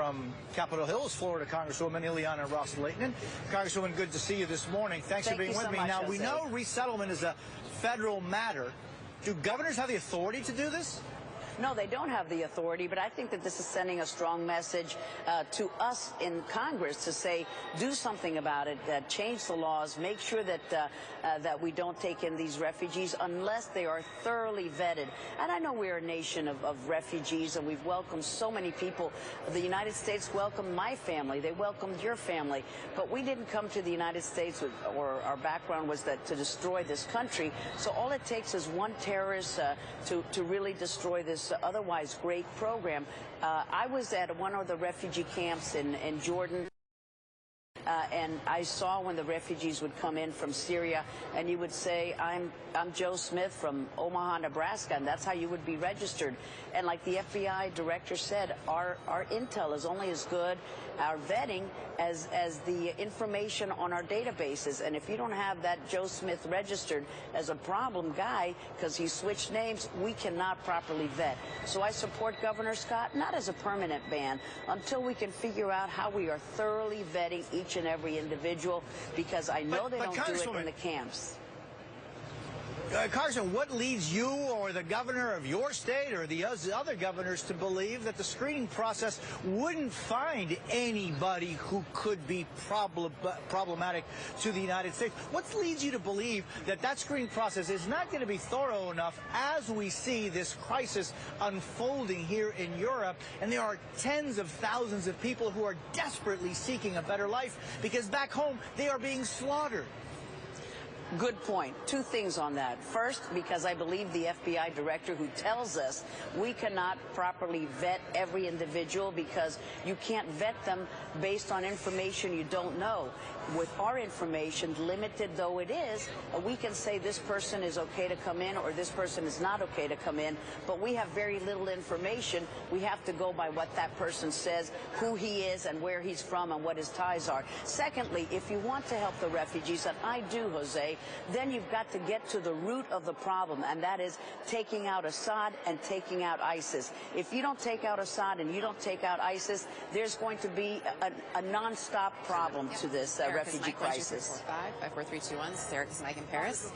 from Capitol Hill is Florida Congresswoman Ileana Ros-Lehtinen. Congresswoman, good to see you this morning. Thanks for being with me. Now, we know resettlement is a federal matter. Do governors have the authority to do this? No, they don't have the authority, but I think that this is sending a strong message to us in Congress to say, do something about it, change the laws, make sure that that we don't take in these refugees unless they are thoroughly vetted. And I know we're a nation of refugees, and we've welcomed so many people. The United States welcomed my family. They welcomed your family. But we didn't come to the United States or our background was that to destroy this country. So all it takes is one terrorist to really destroy this otherwise great program. I was at one of the refugee camps in Jordan. And I saw when the refugees would come in from Syria, and you would say, I'm Joe Smith from Omaha, Nebraska, and that's how you would be registered. And like the FBI director said, our intel is only as good, our vetting, as the information on our databases. And if you don't have that Joe Smith registered as a problem guy because he switched names, we cannot properly vet. So I support Governor Scott, not as a permanent ban, until we can figure out how we are thoroughly vetting each and every individual, because I know they don't do it in the camps. Congressman, what leads you or the governor of your state or the other governors to believe that the screening process wouldn't find anybody who could be problematic to the United States? What leads you to believe that that screening process is not going to be thorough enough as we see this crisis unfolding here in Europe, and there are tens of thousands of people who are desperately seeking a better life because back home they are being slaughtered? Good point. Two things on that. First, because I believe the FBI director who tells us we cannot properly vet every individual because you can't vet them based on information you don't know. With our information, limited though it is, we can say this person is okay to come in or this person is not okay to come in, but we have very little information. We have to go by what that person says, who he is and where he's from and what his ties are. Secondly, if you want to help the refugees, and I do, Jose, then you've got to get to the root of the problem, and that is taking out Assad and taking out ISIS. If you don't take out Assad and you don't take out ISIS, there's going to be a non-stop problem to this refugee crisis. 54321. This is Eric and Mike in Paris.